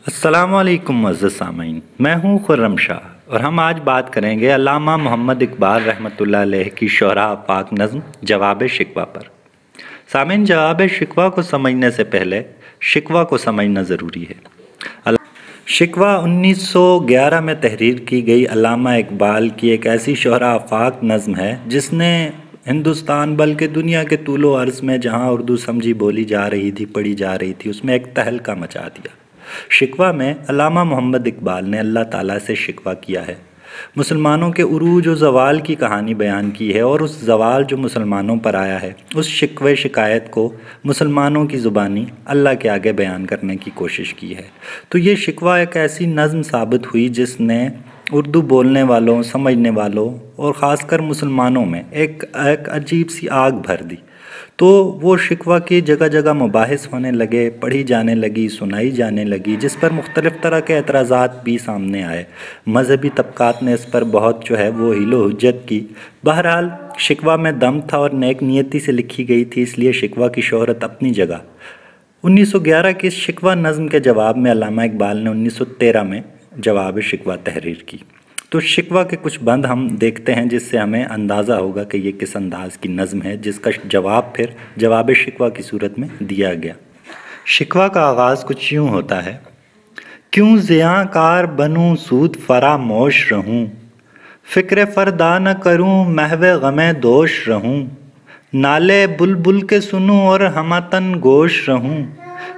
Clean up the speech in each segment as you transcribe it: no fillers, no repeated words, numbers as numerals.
السلام علیکم معزز سامعین، میں ہوں خرم شاہ اور ہم آج بات کریں گے علامہ محمد اقبال رحمۃ اللہ علیہ کی شعراء آفاق نظم جواب شکوہ پر۔ سامعین، جواب شکوہ کو سمجھنے سے پہلے شکوہ کو سمجھنا ضروری ہے۔ شکوہ 1911 میں تحریر کی گئی علامہ اقبال کی ایک ایسی شعراء آفاق نظم ہے جس نے ہندوستان بلکہ دنیا کے طول و عرض میں جہاں اردو سمجھی بولی جا رہی تھی، پڑھی جا رہی تھی، اس میں ایک تہلکہ مچا دیا۔ شکوہ میں علامہ محمد اقبال نے اللہ تعالیٰ سے شکوہ کیا ہے، مسلمانوں کے عروج و زوال کی کہانی بیان کی ہے اور اس زوال جو مسلمانوں پر آیا ہے اس شکوے شکایت کو مسلمانوں کی زبانی اللہ کے آگے بیان کرنے کی کوشش کی ہے۔ تو یہ شکوہ ایک ایسی نظم ثابت ہوئی جس نے اردو بولنے والوں، سمجھنے والوں اور خاص کر مسلمانوں میں ایک عجیب سی آگ بھر دی۔ تو وہ شکوہ کی جگہ جگہ مباحث ہونے لگے، پڑھی جانے لگی، سنائی جانے لگی، جس پر مختلف طرح کے اعتراضات بھی سامنے آئے۔ مذہبی طبقات نے اس پر بہت وہ حیل و حجت کی۔ بہرحال شکوہ میں دم تھا اور نیک نیتی سے لکھی گئی تھی، اس لیے شکوہ کی شہرت اپنی جگہ۔ 1911 کی اس شکوہ نظم کے جواب میں علامہ اقبال نے 1913 میں جواب شکوہ تحریر کی۔ تو شکوہ کے کچھ بند ہم دیکھتے ہیں جس سے ہمیں اندازہ ہوگا کہ یہ کس انداز کی نظم ہے، جس کا جواب پھر جواب شکوہ کی صورت میں دیا گیا۔ شکوہ کا آغاز کچھ یوں ہوتا ہے: کیوں زیاں کار بنوں سود فراموش رہوں، فکر فردا نہ کروں محو غم دوش رہوں، نالے بلبل کے سنوں اور ہمتن گوش رہوں،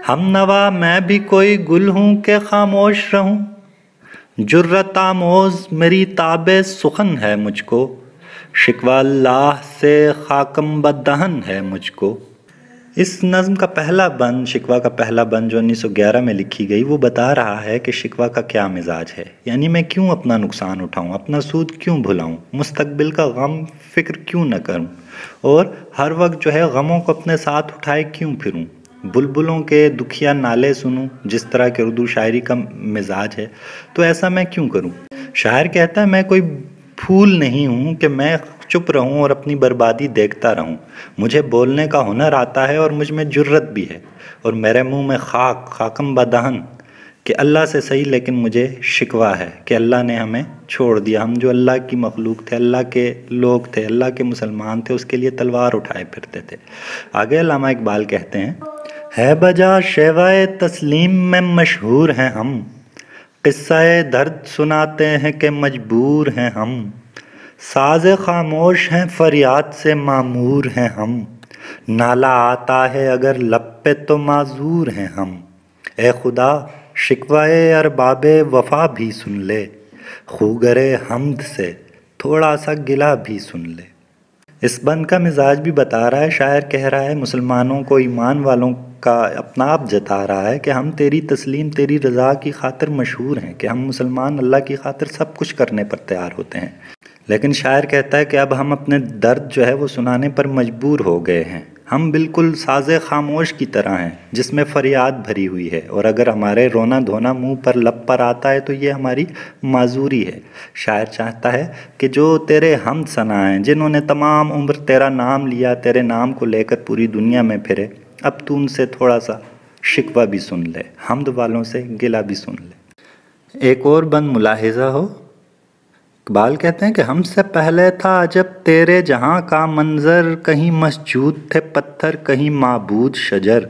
ہم نوا میں بھی کوئی گل ہوں کہ خاموش رہوں، جرت آموز میری تاب سخن ہے مجھ کو، شکوہ اللہ سے خاکم بدہن ہے مجھ کو۔ اس نظم کا پہلا بند، شکوہ کا پہلا بند جو 1911 میں لکھی گئی، وہ بتا رہا ہے کہ شکوہ کا کیا مزاج ہے، یعنی میں کیوں اپنا نقصان اٹھاؤں، اپنا سود کیوں بھلاؤں، مستقبل کا غم فکر کیوں نہ کروں، اور ہر وقت غموں کو اپنے ساتھ اٹھائے کیوں پھروں، بلبلوں کے دکھیا نالے سنوں، جس طرح کے اردو شاعری کا مزاج ہے، تو ایسا میں کیوں کروں۔ شاعر کہتا ہے میں کوئی پھول نہیں ہوں کہ میں چپ رہوں اور اپنی بربادی دیکھتا رہوں، مجھے بولنے کا ہنر آتا ہے اور مجھ میں جرت بھی ہے، اور میرے منہ میں خاکم بدہن کہ اللہ سے صحیح لیکن مجھے شکوہ ہے کہ اللہ نے ہمیں چھوڑ دیا، ہم جو اللہ کی مخلوق تھے، اللہ کے لوگ تھے، اللہ کے مسلمان تھے، اس کے لیے تلوار اٹھائے پھرتے تھے۔ آگے علامہ اقبال کہتے ہیں: ہے بجا شیوائے تسلیم میں مشہور ہیں ہم، قصہ درد سناتے ہیں کہ مجبور ہیں ہم، ساز خاموش ہیں فریاد سے معمور ہیں ہم، نالا آتا ہے اگر لب پہ تو معذور ہیں ہم، اے خدا شکوائے ارباب وفا بھی سن لے، خوگرے حمد سے تھوڑا سا گلہ بھی سن لے۔ اس بند کا مزاج بھی بتا رہا ہے، شاعر کہہ رہا ہے مسلمانوں کو، ایمان والوں کا اپنا آپ جتا رہا ہے کہ ہم تیری تسلیم، تیری رضا کی خاطر مشہور ہیں، کہ ہم مسلمان اللہ کی خاطر سب کچھ کرنے پر تیار ہوتے ہیں، لیکن شاعر کہتا ہے کہ اب ہم اپنے درد وہ سنانے پر مجبور ہو گئے ہیں، ہم بالکل ساز خاموش کی طرح ہیں جس میں فریاد بھری ہوئی ہے، اور اگر ہمارے رونا دھونا منہ پر لب پر آتا ہے تو یہ ہماری معذوری ہے۔ شاعر چاہتا ہے کہ جو تیرے حمد ثنا ہیں، جنہوں نے تمام عمر تیرا نام لیا، تیرے نام کو لے کر پوری دنیا میں پھرے، اب تو ان سے تھوڑا سا شکوہ بھی سن لے، حمد والوں سے گلہ بھی سن لے۔ ایک اور بند ملاحظہ ہو، اقبال کہتے ہیں کہ ہم سے پہلے تھا عجب تیرے جہاں کا منظر، کہیں مسجود تھے پتھر کہیں معبود شجر،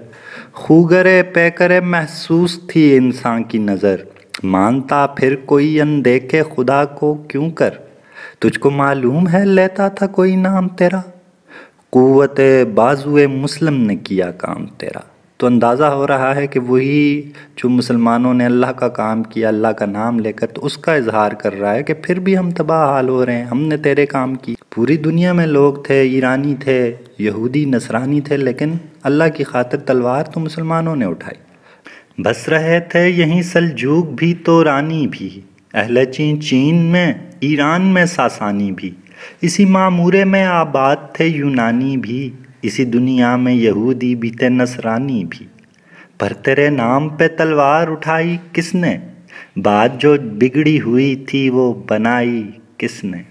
خوگرے پیکرے محسوس تھی انسان کی نظر، مانتا پھر کوئی اندیکھے خدا کو کیوں کر، تجھ کو معلوم ہے لیتا تھا کوئی نام تیرا، قوت بازوئے مسلم نے کیا کام تیرا۔ تو اندازہ ہو رہا ہے کہ وہی جو مسلمانوں نے اللہ کا کام کیا، اللہ کا نام لے کر، تو اس کا اظہار کر رہا ہے کہ پھر بھی ہم تباہ حال ہو رہے ہیں، ہم نے تیرے کام کی، پوری دنیا میں لوگ تھے، ایرانی تھے، یہودی نصرانی تھے، لیکن اللہ کی خاطر تلوار تو مسلمانوں نے اٹھائی۔ بس رہے تھے یہیں سلجوق بھی تو رانی بھی، اہل چین میں، ایران میں ساسانی بھی، اسی معمورے میں آباد تھے یونانی بھی، اسی دنیا میں یہودی بھی تھے نصرانی بھی، پر تیرے نام پہ تلوار اٹھائی کس نے، بات جو بگڑی ہوئی تھی وہ بنائی کس نے۔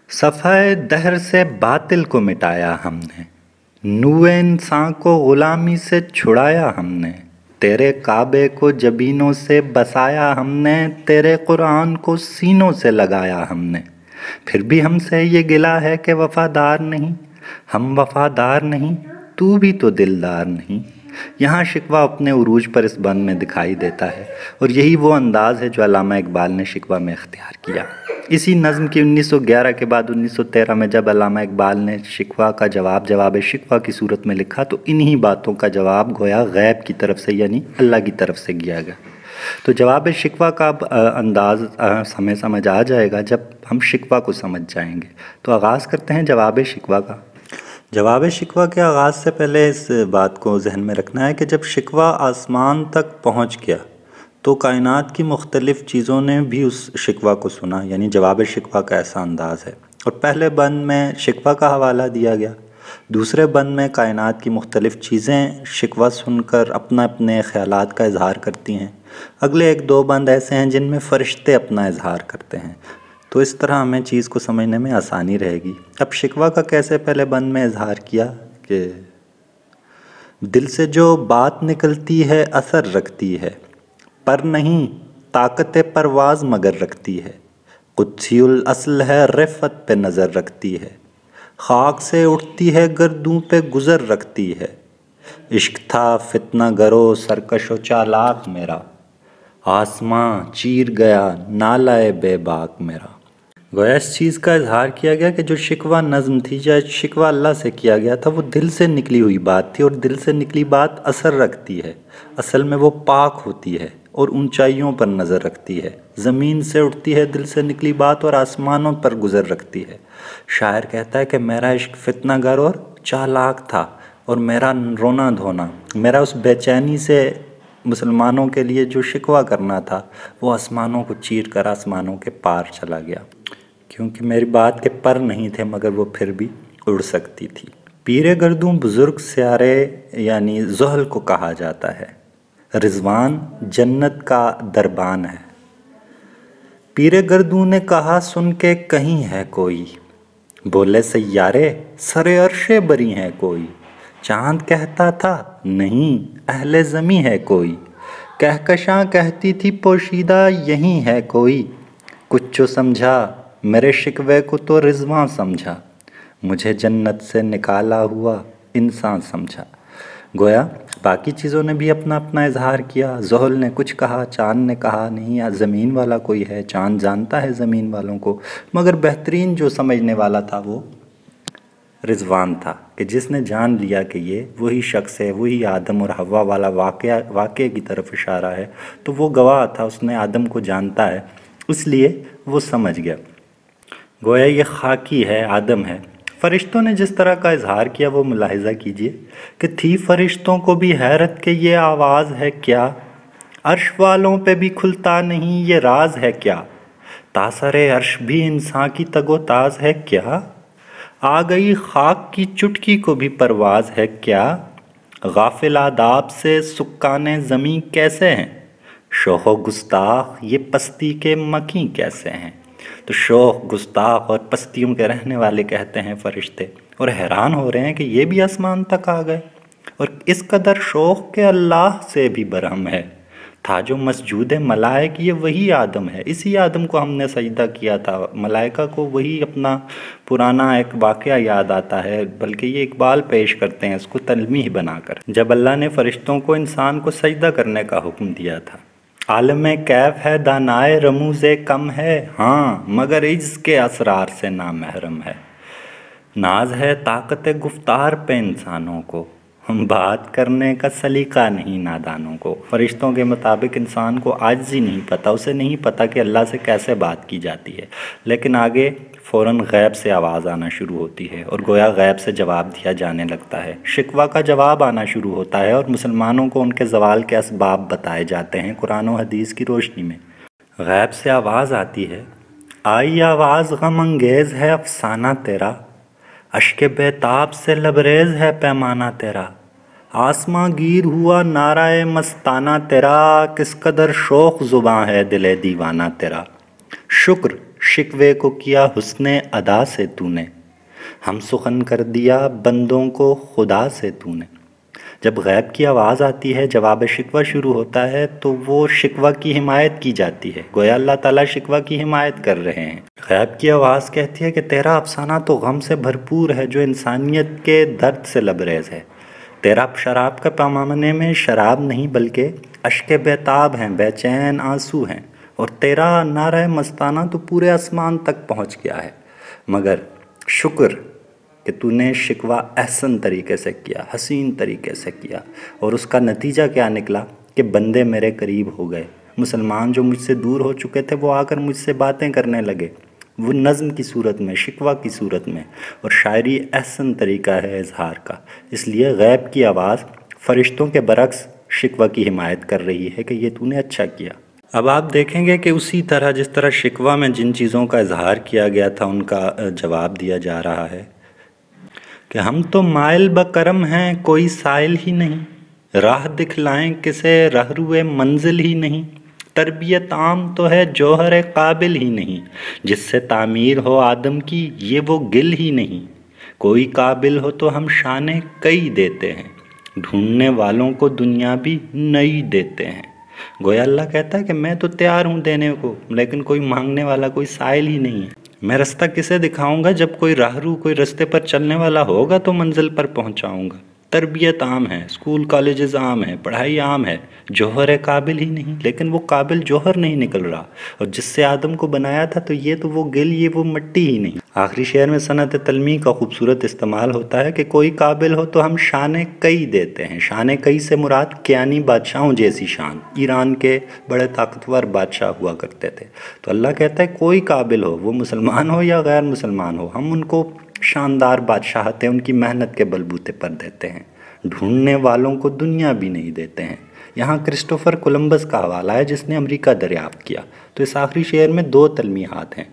صفحہ دہر سے باطل کو مٹایا ہم نے، نوئے انسان کو غلامی سے چھڑایا ہم نے، تیرے کعبے کو جبینوں سے بسایا ہم نے، تیرے قرآن کو سینوں سے لگایا ہم نے، پھر بھی ہم سے یہ گلہ ہے کہ وفادار نہیں، ہم وفادار نہیں، تو بھی تو دلدار نہیں۔ یہاں شکوہ اپنے عروج پر اس بند میں دکھائی دیتا ہے، اور یہی وہ انداز ہے جو علامہ اقبال نے شکوہ میں اختیار کیا۔ اسی نظم کی 1911 کے بعد 1913 میں جب علامہ اقبال نے شکوہ کا جواب شکوہ کی صورت میں لکھا تو انہی باتوں کا جواب گویا غیب کی طرف سے یعنی اللہ کی طرف سے کیا گیا۔ تو جواب شکوہ کا انداز ہمیں سمجھ آ جائے گا جب ہم شکوہ کو سمجھ جائیں گے۔ تو آغاز کرتے ہیں جواب شکوہ کا۔ جواب شکوہ کے آغاز سے پہلے اس بات کو ذہن میں رکھنا ہے کہ جب شکوہ آسمان تک پہنچ گیا تو کائنات کی مختلف چیزوں نے بھی اس شکوہ کو سنا، یعنی جواب شکوہ کا ایسا انداز ہے۔ اور پہلے بند میں شکوہ کا حوالہ دیا گیا، دوسرے بند میں کائنات کی مختلف چیزیں شکوہ سن کر اپنے خیالات کا اظہار کرتی ہیں، اگلے ایک دو بند ایسے ہیں جن میں فرشتے اپنا اظہار کرتے ہیں۔ تو اس طرح ہمیں چیز کو سمجھنے میں آسانی رہے گی۔ اب شکوہ کا کیسے پہلے بند میں اظہار کیا کہ دل سے جو بات نکلتی ہے اثر رکھتی ہے، پر نہیں طاقت پرواز مگر رکھتی ہے، قدسی الاصل ہے رفعت پہ نظر رکھتی ہے، خاک سے اٹھتی ہے گردوں پہ گزر رکھتی ہے، عشق تھا فتنہ گرو سرکش و چالاک میرا، آسماں چیر گیا نالہ بے باک میرا۔ گویا اس چیز کا اظہار کیا گیا کہ جو شکوہ نظم تھی یا شکوہ اللہ سے کیا گیا تھا وہ دل سے نکلی ہوئی بات تھی، اور دل سے نکلی بات اثر رکھتی ہے، اصل میں وہ پاک ہوتی ہے اور اونچائیوں پر نظر رکھتی ہے، زمین سے اٹھتی ہے دل سے نکلی بات اور آسمانوں پر گزر رکھتی ہے۔ شاعر کہتا ہے کہ میرا عشق فتنہ گر اور چالاک تھا، اور میرا رونا دھونا، میرا اس بے چینی سے مسلمانوں کے لیے جو شکوہ کرنا تھا وہ آسمانوں کو چیر کر آسمانوں کے پار چلا گیا، کیونکہ میری بات کے پر نہیں تھے مگر وہ پھر بھی اڑ سکتی تھی۔ پیر گردوں بزرگ سیارے یعنی زحل کو کہا جاتا ہے، رضوان جنت کا دربان ہے۔ پیر گردوں نے کہا سن کے کہیں ہے کوئی، بولے سیارے سر عرش بری ہے کوئی، چاند کہتا تھا نہیں اہل زمیں ہے کوئی، کہکشاں کہتی تھی پوشیدہ یہیں ہے کوئی، کچھ جو سمجھا میرے شکوے کو تو رضوان سمجھا، مجھے جنت سے نکالا ہوا انسان سمجھا۔ گویا باقی چیزوں نے بھی اپنا اظہار کیا، زحل نے کچھ کہا، چاند نے کہا نہیں زمین والا کوئی ہے، چاند جانتا ہے زمین والوں کو، مگر بہترین جو سمجھنے والا تھا وہ رضوان تھا، کہ جس نے جان لیا کہ یہ وہی شخص ہے، وہی آدم اور حوا والا واقعے کی طرف اشارہ ہے، تو وہ گواہ تھا، اس نے آدم کو جانتا ہے، اس لیے وہ سمجھ گیا۔ گویا یہ خاکی ہے، آدم ہے۔ فرشتوں نے جس طرح کا اظہار کیا وہ ملاحظہ کیجئے کہ تھی فرشتوں کو بھی حیرت کہ یہ آواز ہے کیا، عرش والوں پہ بھی کھلتا نہیں یہ راز ہے کیا، تاثر عرش بھی انسان کی تگ و تاز ہے کیا، آ گئی خاک کی چٹکی کو بھی پرواز ہے کیا، غافل آداب سے سکان زمیں کیسے ہیں، شوخ و گستاخ یہ پستی کے مکیں کیسے ہیں۔ تو شوخ گستاخ اور پستیوں کے رہنے والے کہتے ہیں فرشتے، اور حیران ہو رہے ہیں کہ یہ بھی آسمان تک آ گئے، اور اس قدر شوخ کے اللہ سے بھی برہم ہے، تھا جو مسجود ملائک یہ وہی آدم ہے، اسی آدم کو ہم نے سجدہ کیا تھا۔ ملائکہ کو وہی اپنا پرانا ایک واقعہ یاد آتا ہے، بلکہ یہ اقبال پیش کرتے ہیں اس کو تلمیح بنا کر، جب اللہ نے فرشتوں کو انسان کو سجدہ کرنے کا حکم دیا تھا۔ عالم کیف ہے دانائے رموز کم ہے، ہاں مگر عجز کے اسرار سے نامحرم ہے، ناز ہے طاقت گفتار پہ انسانوں کو، بات کرنے کا سلیقہ نہیں نادانوں کو۔ فرشتوں کے مطابق انسان کو عاجزی نہیں پتہ، اسے نہیں پتہ کہ اللہ سے کیسے بات کی جاتی ہے، لیکن آگے فوراً غیب سے آواز آنا شروع ہوتی ہے اور گویا غیب سے جواب دیا جانے لگتا ہے، شکوہ کا جواب آنا شروع ہوتا ہے، اور مسلمانوں کو ان کے زوال کے اسباب بتائے جاتے ہیں قرآن و حدیث کی روشنی میں۔ غیب سے آواز آتی ہے، آئی آواز غم انگیز ہے افسانہ تیرا، اشک بیتاب سے لبریز ہے پیمانہ تیرا، آسماں گیر ہوا نعرہ مستانہ تیرا، کس قدر شوق زباں ہے دل دیوانہ تیرا، شکر شکوے کو کیا حسن ادا سے تو نے، ہم سخن کر دیا بندوں کو خدا سے تو نے۔ جب غیب کی آواز آتی ہے، جواب شکوہ شروع ہوتا ہے، تو وہ شکوہ کی حمایت کی جاتی ہے، گویا اللہ تعالیٰ شکوہ کی حمایت کر رہے ہیں۔ غیب کی آواز کہتی ہے کہ تیرا افسانہ تو غم سے بھرپور ہے جو انسانیت کے درد سے لبریز ہے۔ تیرا شراب کا پیمانے میں شراب نہیں بلکہ اشک بیتاب ہیں، بے چین آنسو ہیں، اور تیرا نعرہ مستانہ تو پورے آسمان تک پہنچ گیا ہے۔ مگر شکر کہ تو نے شکوہ احسن طریقے سے کیا، حسین طریقے سے کیا، اور اس کا نتیجہ کیا نکلا کہ بندے میرے قریب ہو گئے۔ مسلمان جو مجھ سے دور ہو چکے تھے وہ آ کر مجھ سے باتیں کرنے لگے، وہ نظم کی صورت میں، شکوہ کی صورت میں، اور شاعری احسن طریقہ ہے اظہار کا۔ اس لیے غیب کی آواز فرشتوں کے برعکس شکوہ کی حمایت کر رہی ہے کہ یہ تو نے اچھا کیا۔ اب آپ دیکھیں گے کہ اسی طرح جس طرح شکوہ میں جن چیزوں کا اظہار کیا گیا تھا ان کا جواب دیا جا رہا ہے کہ ہم تو مائل بکرم ہیں، کوئی سائل ہی نہیں، راہ دکھلائیں کسے رہروئے منزل ہی نہیں، تربیت عام تو ہے جوہر قابل ہی نہیں، جس سے تعمیر ہو آدم کی یہ وہ گل ہی نہیں، کوئی قابل ہو تو ہم شانے کئی دیتے ہیں، ڈھونڈنے والوں کو دنیا بھی نئی دیتے ہیں۔ گویا اللہ کہتا ہے کہ میں تو تیار ہوں دینے کو، لیکن کوئی مانگنے والا، کوئی سائل ہی نہیں ہے۔ میں رستہ کسے دکھاؤں گا؟ جب کوئی راہرو، کوئی رستے پر چلنے والا ہوگا تو منزل پر پہنچاؤں گا۔ تربیت عام ہے، اسکول کالجز عام ہیں، پڑھائی عام ہے، جوہر قابل ہی نہیں، لیکن وہ قابل جوہر نہیں نکل رہا، اور جس سے آدم کو بنایا تھا تو یہ تو وہ گل، یہ وہ مٹی ہی نہیں۔ آخری شعر میں صنعت تلمیح کا خوبصورت استعمال ہوتا ہے کہ کوئی قابل ہو تو ہم شان کئی دیتے ہیں۔ شان کئی سے مراد کیانی بادشاہوں جیسی شان، ایران کے بڑے طاقتور بادشاہ ہوا کرتے تھے۔ تو اللہ کہتا ہے کوئی قابل ہو، وہ مسلمان ہو یا غیر مسلمان ہو، ہم ان کو شاندار بادشاہتیں ان کی محنت کے بلبوتے پر دیتے ہیں، ڈھونڈنے والوں کو دنیا بھی نہیں دیتے ہیں۔ یہاں کرسٹوفر کولمبس کا حوالہ ہے جس نے امریکہ دریافت کیا۔ تو اس آخری شعر میں دو تلمیحات ہیں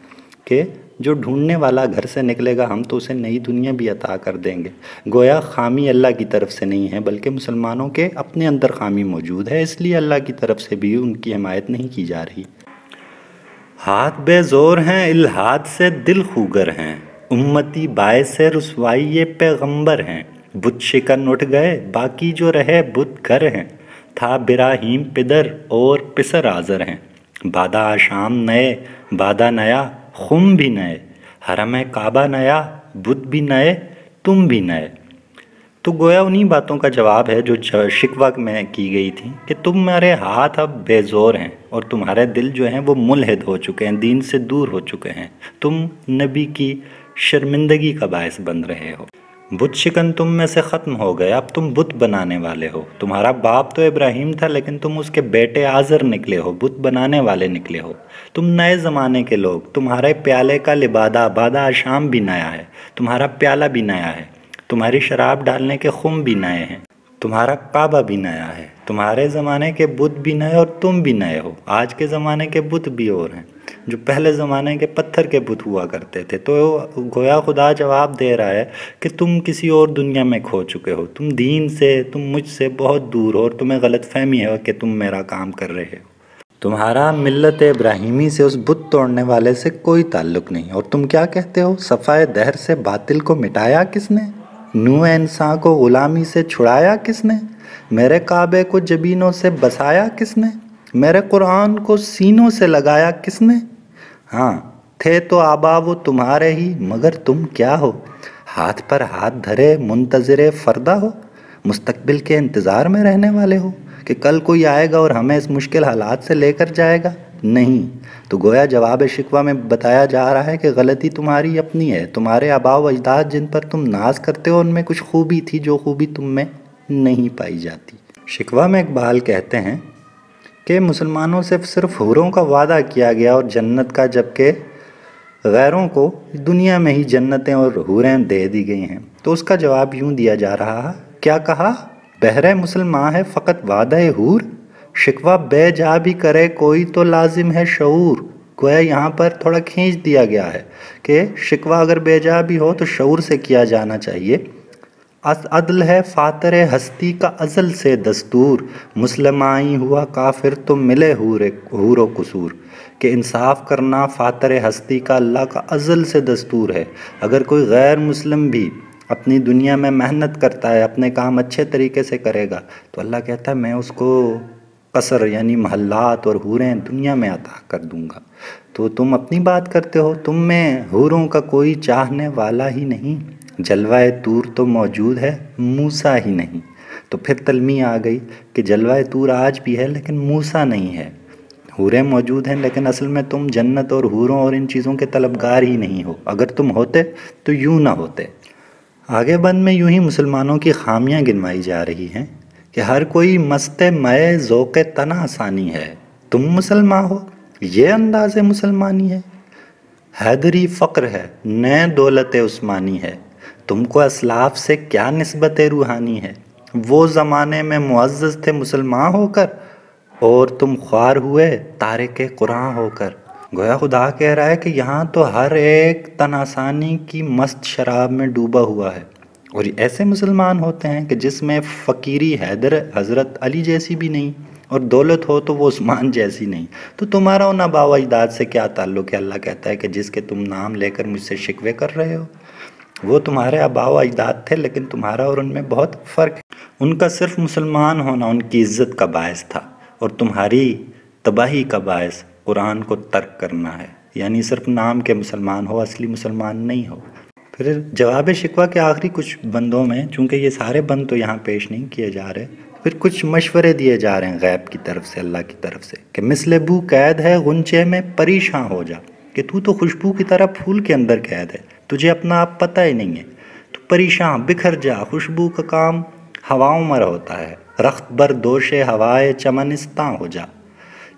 کہ جو ڈھونڈنے والا گھر سے نکلے گا ہم تو اسے نئی دنیا بھی عطا کر دیں گے۔ گویا خامی اللہ کی طرف سے نہیں ہے بلکہ مسلمانوں کے اپنے اندر خامی موجود ہے، اس لیے اللہ کی طرف سے بھی ان کی حمایت نہیں کی جا رہی۔ ہاتھ بے زور ہیں، الحاد سے دل خوگر ہیں، امتی باعث رسوائی یہ پیغمبر ہیں، بت شکن اٹھ گئے باقی جو رہے بت گھر ہیں، تھا براہیم پدر اور پسر آزر ہیں، بادہ آشام نئے بادہ نیا خم بھی نئے، حرم کعبہ نیا بت بھی نئے تم بھی نئے۔ تو گویا انہی باتوں کا جواب ہے جو شکوہ میں کی گئی تھی کہ تمہارے ہاتھ اب بے زور ہیں اور تمہارے دل جو ہیں وہ ملحد ہو چکے ہیں، دین سے دور ہو چکے ہیں، تم نبی کی شرمندگی کا باعث بن رہے ہو، بت شکن تم میں سے ختم ہو گئے، اب تم بت بنانے والے ہو۔ تمہارا باپ تو ابراہیم تھا لیکن تم اس کے بیٹے آزر نکلے ہو، بت بنانے والے نکلے ہو۔ تم نئے زمانے کے لوگ، تمہارے پیالے کا لبادہ بادہ شام بھی نیا ہے، تمہارا پیالہ بھی نیا ہے، تمہاری شراب ڈالنے کے خم بھی نئے ہیں، تمہارا کعبہ بھی نیا ہے، تمہارے زمانے کے بت بھی نئے اور تم بھی نئے ہو۔ آج کے زمانے کے بت بھی اور ہیں جو پہلے زمانے کے پتھر کے بت ہوا کرتے تھے۔ تو گویا خدا جواب دے رہا ہے کہ تم کسی اور دنیا میں کھو چکے ہو، تم دین سے، تم مجھ سے بہت دور ہو، اور تمہیں غلط فہمی ہے کہ تم میرا کام کر رہے ہو۔ تمہارا ملت ابراہیمی سے، اس بت توڑنے والے سے کوئی تعلق نہیں، اور تم کیا کہتے ہو؟ صفائے دہر سے باطل کو مٹایا کس نے؟ نوح انسان کو غلامی سے چھڑایا کس نے؟ میرے کعبے کو جبینوں سے بسایا کس نے؟ میرے قرآن کو سینوں سے لگایا کس نے؟ ہاں تھے تو آبا وہ تمہارے ہی، مگر تم کیا ہو؟ ہاتھ پر ہاتھ دھرے منتظر فردہ ہو، مستقبل کے انتظار میں رہنے والے ہو کہ کل کوئی آئے گا اور ہمیں اس مشکل حالات سے لے کر جائے گا؟ نہیں۔ تو گویا جواب شکوہ میں بتایا جا رہا ہے کہ غلطی تمہاری اپنی ہے، تمہارے آباء و اجداد جن پر تم ناز کرتے ہو ان میں کچھ خوبی تھی جو خوبی تم میں نہیں پائی جاتی۔ شکوہ میں اقبال کہتے ہیں کہ مسلمانوں سے صرف حوروں کا وعدہ کیا گیا اور جنت کا، جبکہ غیروں کو دنیا میں ہی جنتیں اور حوریں دے دی گئی ہیں۔ تو اس کا جواب یوں دیا جا رہا ہے، کیا کہا؟ بہرے مسلمان ہے فقط وعدہ حور، شکوہ بے جا بھی کرے کوئی تو لازم ہے شعور۔ گویا یہاں پر تھوڑا کھینچ دیا گیا ہے کہ شکوہ اگر بے جا بھی ہو تو شعور سے کیا جانا چاہیے۔ عدل ہے فاتر ہستی کا ازل سے دستور، مسلمائی ہوا کافر تو ملے حور و قصور، کہ انصاف کرنا فاتر ہستی کا اللہ کا ازل سے دستور ہے۔ اگر کوئی غیر مسلم بھی اپنی دنیا میں محنت کرتا ہے، اپنے کام اچھے طریقے سے کرے گا تو اللہ کہتا ہے میں اس کو قصر یعنی محلات اور حوریں دنیا میں عطا کر دوں گا۔ تو تم اپنی بات کرتے ہو، تم میں حوروں کا کوئی چاہنے والا ہی نہیں، جلوہ طور تو موجود ہے، موسیٰ ہی نہیں۔ تو پھر تلمیح آ گئی کہ جلوہ طور آج بھی ہے لیکن موسیٰ نہیں ہے، حوریں موجود ہیں لیکن اصل میں تم جنت اور حوروں اور ان چیزوں کے طلبگار ہی نہیں ہو، اگر تم ہوتے تو یوں نہ ہوتے۔ آگے بند میں یوں ہی مسلمانوں کی خامیاں گنوائی جا رہی ہیں کہ ہر کوئی مست مئے ذوق تن آسانی ہے، تم مسلمان ہو یہ انداز مسلمانی ہے، حیدری فقر ہے نئے دولت عثمانی ہے، تم کو اسلاف سے کیا نسبت روحانی ہے، وہ زمانے میں معزز تھے مسلمان ہو کر اور تم خوار ہوئے تارک قرآن ہو کر۔ گویا خدا کہہ رہا ہے کہ یہاں تو ہر ایک تن آسانی کی مست شراب میں ڈوبا ہوا ہے، اور ایسے مسلمان ہوتے ہیں کہ جس میں فقیری حیدر حضرت علی جیسی بھی نہیں اور دولت ہو تو وہ عثمان جیسی نہیں۔ تو تمہارا ان آباء و اجداد سے کیا تعلق ہے؟ اللہ کہتا ہے کہ جس کے تم نام لے کر مجھ سے شکوے کر رہے ہو وہ تمہارے آباء و اجداد تھے، لیکن تمہارا اور ان میں بہت فرق ہے۔ ان کا صرف مسلمان ہونا ان کی عزت کا باعث تھا اور تمہاری تباہی کا باعث قرآن کو ترک کرنا ہے، یعنی صرف نام کے مسلمان ہو، اصلی مسلمان نہیں ہو۔ پھر جواب شکوہ کے آخری کچھ بندوں میں، چونکہ یہ سارے بند تو یہاں پیش نہیں کیے جا رہے، پھر کچھ مشورے دیے جا رہے ہیں غیب کی طرف سے، اللہ کی طرف سے، کہ مثل بو قید ہے غنچے میں پریشاں ہو جا، کہ تو خوشبو کی طرح پھول کے اندر قید ہے، تجھے اپنا آپ پتہ ہی نہیں ہے، تو پریشاں بکھر جا، خوشبو کا کام ہواؤں میں ہوتا ہے، رخت بر دوش ہوائے چمنستاں ہو جا،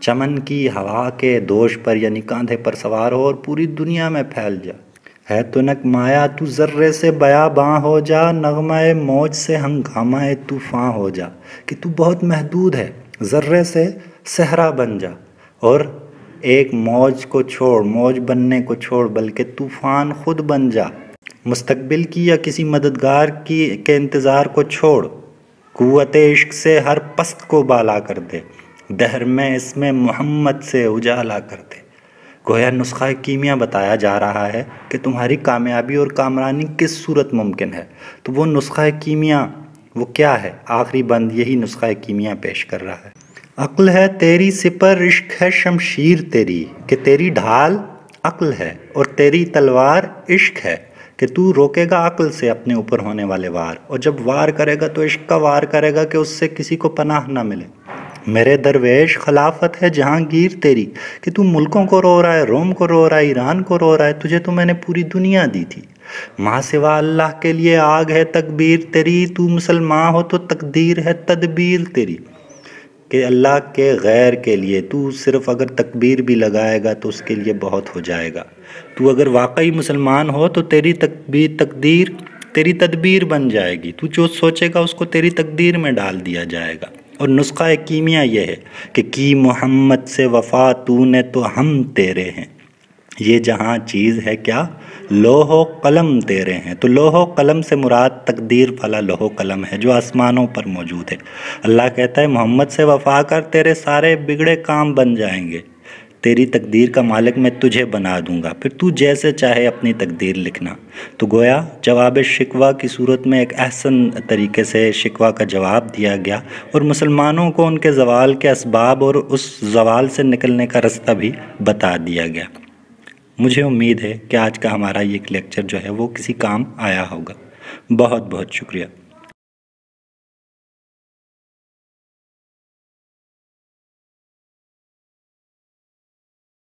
چمن کی ہوا کے دوش پر یعنی کاندھے پر سوار ہو اور پوری دنیا میں پھیل جا۔ ہے تو نک مایا تو ذرے سے بیاباں ہو جا، نغمہ موج سے ہنگامہ طوفاں ہو جا، کہ تو بہت محدود ہے، ذرے سے صحرا بن جا اور ایک موج کو چھوڑ، موج بننے کو چھوڑ بلکہ طوفان خود بن جا، مستقبل کی یا کسی مددگار کے انتظار کو چھوڑ، قوت عشق سے ہر پست کو بالا کر دے، دہر میں اس میں محمد سے اجالا کر دے۔ گویا نسخہ کیمیا بتایا جا رہا ہے کہ تمہاری کامیابی اور کامرانی کس صورت ممکن ہے، تو وہ نسخہ کیمیا وہ کیا ہے؟ آخری بند یہی نسخہ کیمیا پیش کر رہا ہے۔ عقل ہے تیری سپر، عشق ہے شمشیر تیری، کہ تیری ڈھال عقل ہے اور تیری تلوار عشق ہے، کہ تو روکے گا عقل سے اپنے اوپر ہونے والے وار، اور جب وار کرے گا تو عشق کا وار کرے گا کہ اس سے کسی کو پناہ نہ ملے۔ میرے درویش خلافت ہے جہانگیر تیری، کہ تو ملکوں کو رو رہا ہے، روم کو رو رہا ہے، ایران کو رو رہا ہے، تجھے تو میں نے پوری دنیا دی تھی۔ ماں سوا اللہ کے لیے آگ ہے تکبیر تیری، تو مسلمان ہو تو تقدیر ہے تدبیر تیری، کہ اللہ کے غیر کے لیے تو صرف اگر تکبیر بھی لگائے گا تو اس کے لیے بہت ہو جائے گا۔ تو اگر واقعی مسلمان ہو تو تیری تقدیر تیری تدبیر بن جائے گی، تو جو سوچے گا اس کو تیری تقدیر میں ڈال دیا جائے گا۔ اور نسخہ کیمیا یہ ہے کہ کی محمد سے وفا تو نے تو ہم تیرے ہیں، یہ جہاں چیز ہے کیا لوح و قلم تیرے ہیں۔ تو لوح و قلم سے مراد تقدیر والا لوح و قلم ہے جو آسمانوں پر موجود ہے۔ اللہ کہتا ہے محمد سے وفا کر، تیرے سارے بگڑے کام بن جائیں گے، تیری تقدیر کا مالک میں تجھے بنا دوں گا، پھر تو جیسے چاہے اپنی تقدیر لکھنا۔ تو گویا جواب شکوہ کی صورت میں ایک احسن طریقے سے شکوہ کا جواب دیا گیا، اور مسلمانوں کو ان کے زوال کے اسباب اور اس زوال سے نکلنے کا رستہ بھی بتا دیا گیا۔ مجھے امید ہے کہ آج کا ہمارا یہ لیکچر جو ہے وہ کسی کام آیا ہوگا۔ بہت بہت شکریہ۔